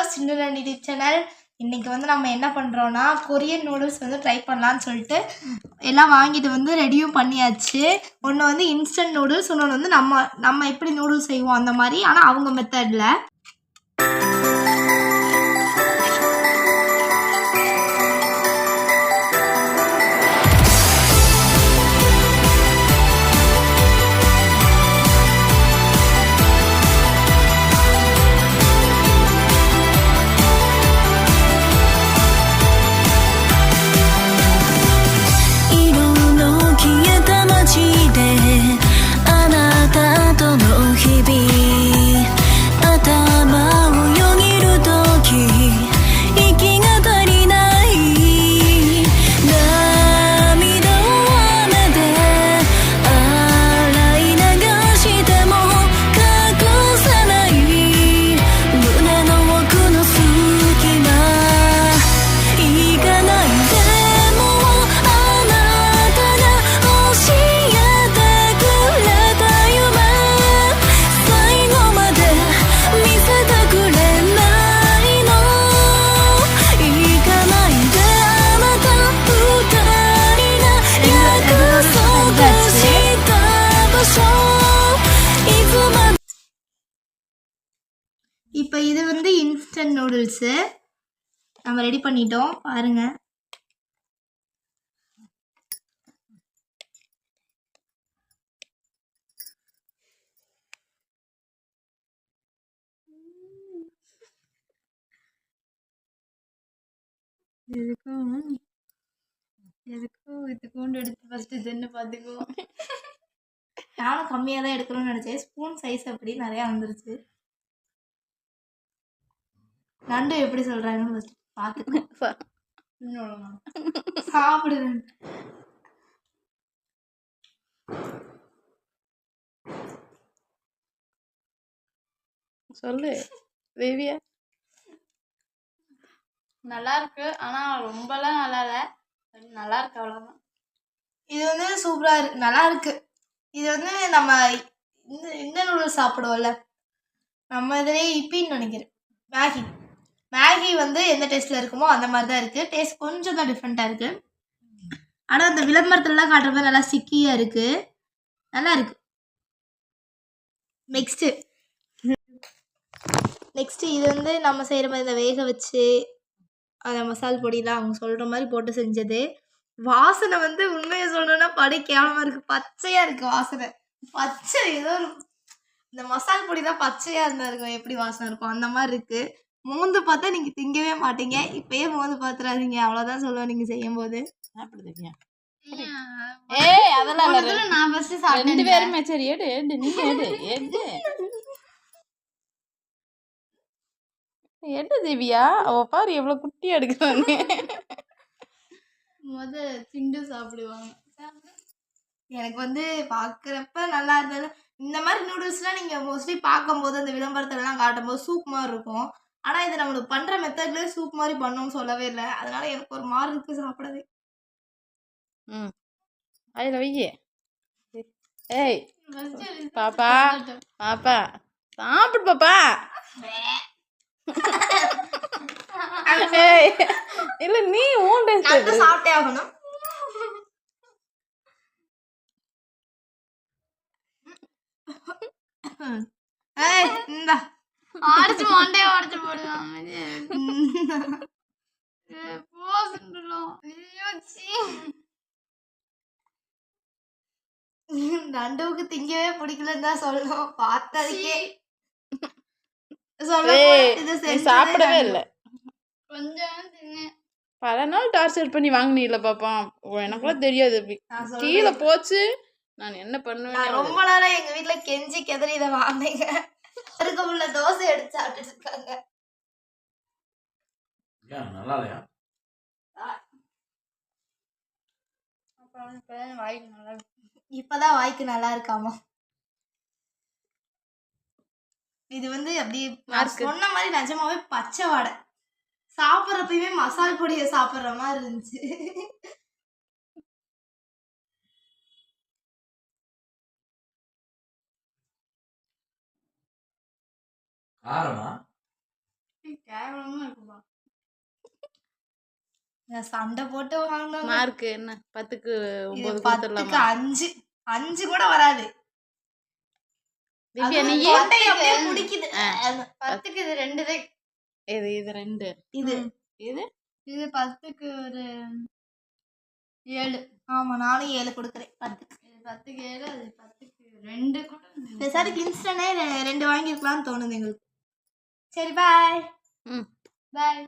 Viewers, இன்னும் YouTube channel. இன்றைக்கி வந்து நம்ம என்ன பண்ணுறோன்னா கொரியன் நூடுல்ஸ் வந்து ட்ரை பண்ணலான்னு சொல்லிட்டு எல்லாம் வாங்கிட்டு வந்து ரெடியும் பண்ணியாச்சு. ஒன்று வந்து இன்ஸ்டன்ட் நூடுல்ஸ், இன்னொன்று வந்து நம்ம எப்படி நூடுல்ஸ் செய்வோம் அந்த மாதிரி, ஆனால் அவங்க மெத்தடில். இப்போ இது வந்து இன்ஸ்டன்ட் நூடுல்ஸு நம்ம ரெடி பண்ணிட்டோம் பாருங்க. எதுக்கும் இதுக்கோண்டு எடுத்து ஃபஸ்ட்டு தின்னு பார்த்துக்குவோம். நானும் கம்மியாக தான் எடுக்கணும்னு நினச்சேன். ஸ்பூன் சைஸ் அப்படி நிறையா வந்துருச்சு. நண்டு எப்படி சொல்கிறாங்கன்னு ஃபஸ்ட்டு பார்த்துக்கோ. சாப்பிடுறேன். சொல்லு தேவியா. நல்லா இருக்கு, ஆனால் ரொம்பலாம் நல்லா இல்லை. நல்லா இருக்கு, அவ்வளோதான். இது வந்து சூப்பராக இருக்கு, நல்லா இருக்கு. இது வந்து நம்ம இந்த நூடுல்ஸ் சாப்பிடுவோம்ல, நம்ம இதிலே இப்பின்னு நினைக்கிறேன். மேகி வந்து எந்த டேஸ்ட்டில் இருக்குமோ அந்த மாதிரி தான் இருக்குது. டேஸ்ட் கொஞ்சம் தான் டிஃப்ரெண்ட்டாக இருக்குது. ஆனால் அந்த விளம்பரத்துலலாம் காட்டுற மாதிரி நல்லா ஸ்டிக்கியாக இருக்குது, நல்லா இருக்கு. நெக்ஸ்ட்டு இது வந்து நம்ம செய்கிற மாதிரி இந்த வேக வச்சு அந்த மசால் பொடிலாம் அவங்க சொல்கிற மாதிரி போட்டு செஞ்சது. வாசனை வந்து உண்மையை சொல்லணும்னா படி கேவலமாக இருக்குது. பச்சையாக இருக்குது வாசனை. பச்சை ஏதோ இந்த மசால் பொடி தான் பச்சையாக இருந்தால் இருக்கும், எப்படி வாசனை இருக்கும் அந்த மாதிரி இருக்குது. மோந்து பார்த்தா நீங்கள் திங்கவே மாட்டீங்க. இப்போயே மோந்து பார்த்துறாதீங்க, அவ்வளோதான் சொல்லுவேன் நீங்கள் செய்யும்போது. அதெல்லாம் நான் ஃபஸ்ட்டு சாப்பிட்டு பேருமே சரி எடு எடு நீ எடு எடு எடு தேவியா. அவ பாரு எவ்வளவு குட்டியா எடுக்கிறாங்க. திண்டு சாப்பிடுவாங்க. எனக்கு வந்து பார்க்குறப்ப நல்லா இருந்தாலும் இந்த மாதிரி நூடுல்ஸ்லாம் நீங்கள் மோஸ்ட்லி பார்க்கும்போது அந்த விளம்பரத்துலலாம் காட்டும்போது சூப் மாதிரி இருக்கும். ஆனால் இது நம்மளுக்கு பண்ணுற மெத்தட்லேயே சூப் மாதிரி பண்ணணும்னு சொல்லவே இல்லை. அதனால எனக்கு ஒரு மாதிரி இருக்குது சாப்பிடவே. அதில் வையே. ஏய் பாப்பா பாப்பா சாப்பிடு பாப்பா. இல்ல நீ சாப்பிட்டே ஆகணும். அடிச்சு மண்டையை உடச்சு போடுவாங்க. நண்டுவுக்கு திங்கவே பிடிக்கலன்னு தான் சொல்லணும். பார்த்ததுக்கே சாப்பிடவே இல்லை. கொஞ்சம் தின்னு பல நாள் டார்ச்சர் பண்ணி வாங்கினீல்ல பாப்பா. எனக்குள்ள தெரியாது. கீழே போச்சு, நான் என்ன பண்ணுவேன். ரொம்ப நாளா எங்க வீட்டுல கெஞ்சி கெதறி இதை வாங்கினீங்க. அதுக்கு உள்ள தோசை எடுத்து சாப்பிட்டு இருக்காங்க. இப்பதான் வாய்க்கு நல்லா இருக்காமா. இது வந்து அப்படி சொன்ன மாதிரி நிஜமாவே பச்சை வாடை. சாப்பிட்றப்பயுமே மசால் பொடியை சாப்பிட்ற மாதிரி இருந்துச்சு. காரமா கேவலமா இருக்குப்பா. நான் சண்டை போட்டு வாங்கினோம். மார்க் என்ன 10க்கு இது 9 10க்கு கொடுத்துடலாமா? 5 கூட வராது. திவ்யா அதுவும் நீ தொண்டை அப்படியே பிடிக்குது. 10க்கு இது 2 தான். இது 2 இது இது இது 10க்கு ஒரு 7. ஆமா நானும் 7 கொடுக்குறேன் 10க்கு. இது 10க்கு 7, அது 10க்கு 2 கூட. பெசாரி இன்ஸ்டனே 2 வாங்கியிருக்கலாம்னு தோணுது எங்களுக்கு. சரி பாய். ம் பாய்.